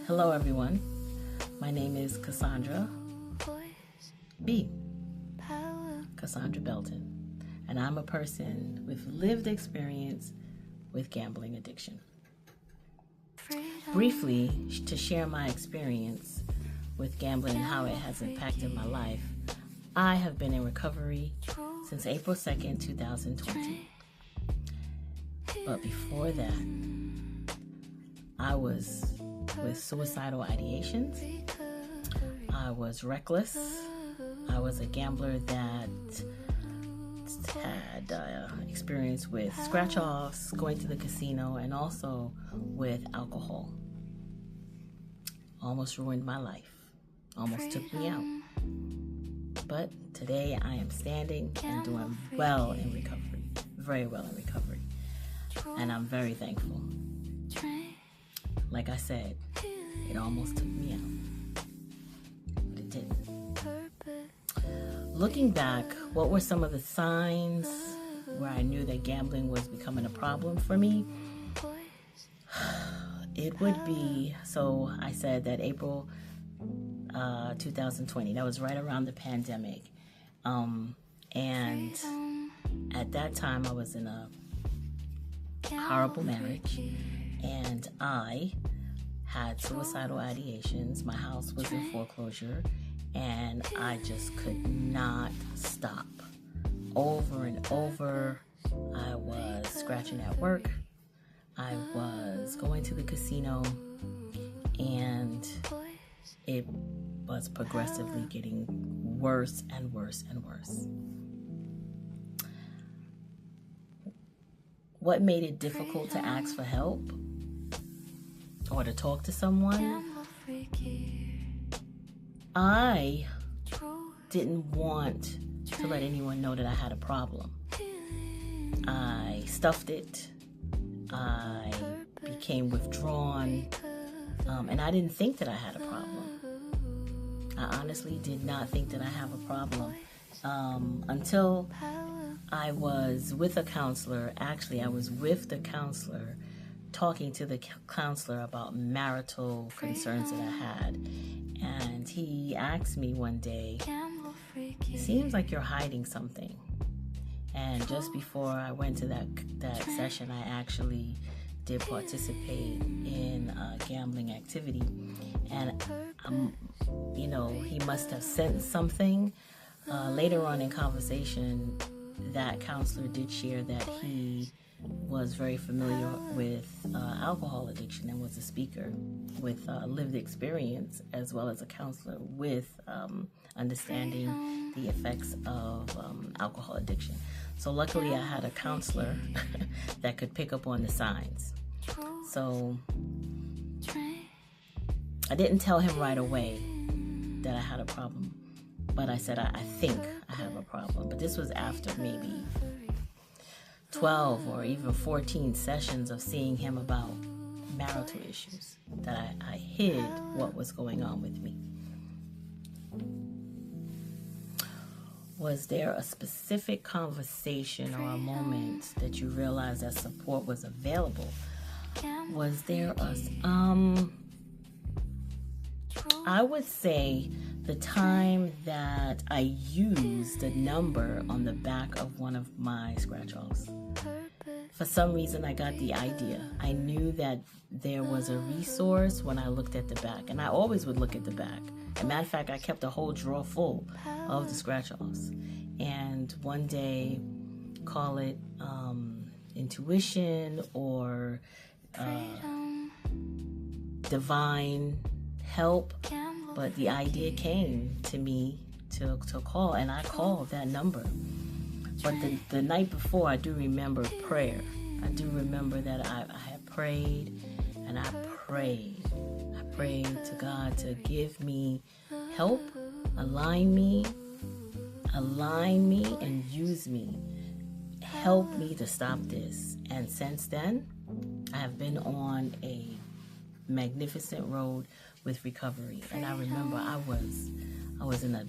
Hello everyone, my name is Cassandra Belton, and I'm a person with lived experience with gambling addiction. Briefly, to share my experience with gambling and how it has impacted my life, I have been in recovery since April 2nd, 2020. But before that, I was with suicidal ideations. I was reckless. I was a gambler that had experience with scratch-offs, going to the casino, and also with alcohol. Almost ruined my life. Almost took me out. But today I am standing and doing well in recovery. Very well in recovery. And I'm very thankful. Like I said, it almost took me out, but it didn't. Looking back, what were some of the signs where I knew that gambling was becoming a problem for me? It would be, so I said that April 2020, that was right around the pandemic. And at that time, I was in a horrible marriage. And I had suicidal ideations. My house was in foreclosure, and I just could not stop. Over and over, I was scratching at work. I was going to the casino, and it was progressively getting worse and worse and worse. What made it difficult to ask for help or to talk to someone? I didn't want to let anyone know that I had a problem. I stuffed it. I became withdrawn. And I didn't think that I had a problem. I honestly did not think that I have a problem until I was with a counselor. Actually, I was with the counselor, talking to the counselor about marital concerns that I had. And he asked me one day, "It seems like you're hiding something." And just before I went to that session, I actually did participate in a gambling activity. And, he must have sensed something. Later on in conversation, that counselor did share that he was very familiar with alcohol addiction and was a speaker with lived experience, as well as a counselor with understanding the effects of alcohol addiction. So luckily I had a counselor that could pick up on the signs. So I didn't tell him right away that I had a problem, but I said, I think I have a problem. But this was after maybe 12 or even 14 sessions of seeing him about marital issues, that I hid what was going on with me. Was there a specific conversation or a moment that you realized that support was available? Was there I would say the time that I used a number on the back of one of my scratch-offs. For some reason, I got the idea. I knew that there was a resource when I looked at the back, and I always would look at the back. As a matter of fact, I kept a whole drawer full of the scratch-offs. And one day, call it intuition or divine help, but the idea came to me to call, and I called that number. But the night before, I do remember prayer. I do remember that I had prayed, and I prayed to God to give me help, align me, and use me. Help me to stop this. And since then, I have been on a magnificent road with recovery. And I remember I was in a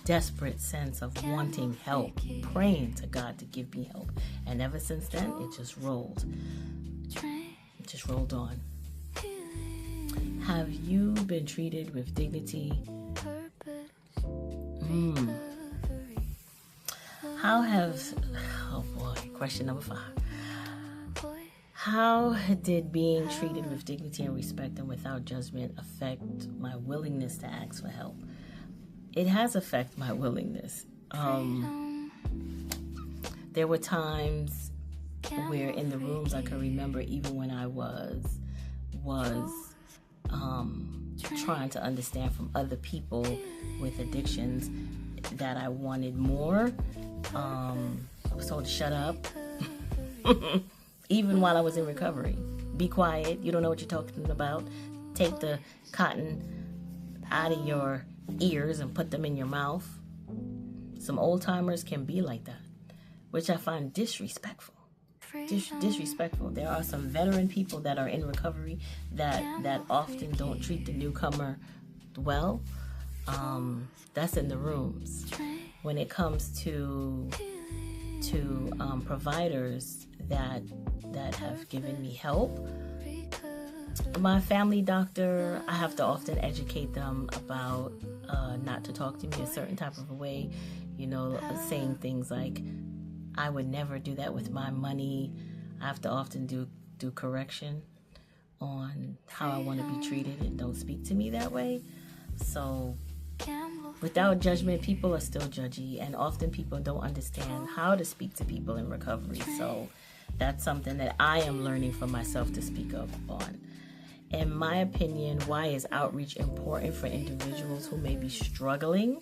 desperate sense of wanting help, praying to God to give me help. And ever since then, it just rolled. It just rolled on. Have you been treated with dignity? Oh boy, question number 5. How did being treated with dignity and respect and without judgment affect my willingness to ask for help? It has affected my willingness. There were times where in the rooms I can remember, even when I was trying to understand from other people with addictions, that I wanted more. I was told to shut up. Even while I was in recovery. Be quiet. You don't know what you're talking about. Take the cotton out of your ears and put them in your mouth. Some old timers can be like that, which I find disrespectful. Disrespectful. There are some veteran people that are in recovery that often don't treat the newcomer well. That's in the rooms. When it comes to providers that have given me help, my family doctor, I have to often educate them about not to talk to me a certain type of a way, saying things like, I would never do that with my money. I have to often do correction on how I want to be treated, and don't speak to me that way. So without judgment, people are still judgy, and often people don't understand how to speak to people in recovery. So that's something that I am learning for myself to speak up on. In my opinion, why is outreach important for individuals who may be struggling?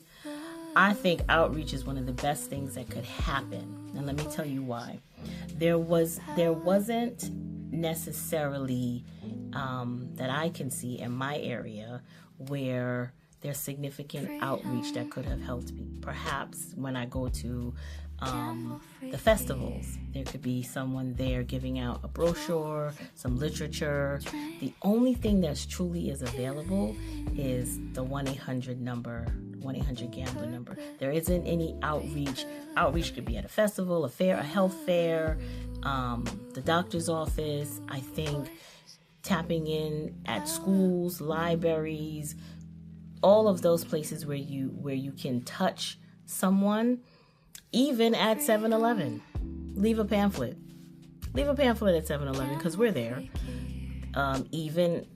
I think outreach is one of the best things that could happen. And let me tell you why. There wasn't necessarily that I can see in my area where there's significant outreach that could have helped me. Perhaps when I go to the festivals, there could be someone there giving out a brochure, some literature. The only thing that's truly is available is the 1-800 number, 1-800-GAMBLER number. There isn't any outreach. Outreach could be at a festival, a fair, a health fair, the doctor's office. I think tapping in at schools, libraries, all of those places where you can touch someone. Even at 7-Eleven, leave a pamphlet. Leave a pamphlet at 7-Eleven because we're there. Even,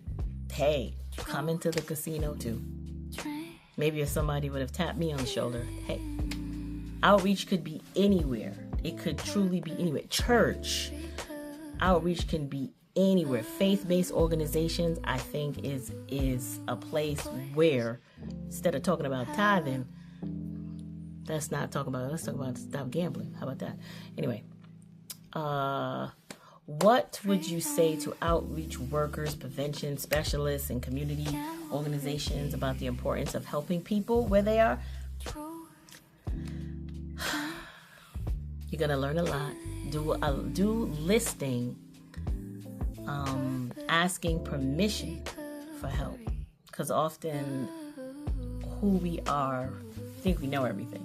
hey, come into the casino too. Maybe if somebody would have tapped me on the shoulder. Hey, outreach could be anywhere. It could truly be anywhere. Church. Outreach can be anywhere. Faith-based organizations, I think, is a place where, instead of talking about tithing, let's talk about stop gambling. How about that? Anyway, what would you say to outreach workers, prevention specialists, and community organizations about the importance of helping people where they are? You're gonna learn a lot. Do listing, asking permission for help, because often who we are think we know everything.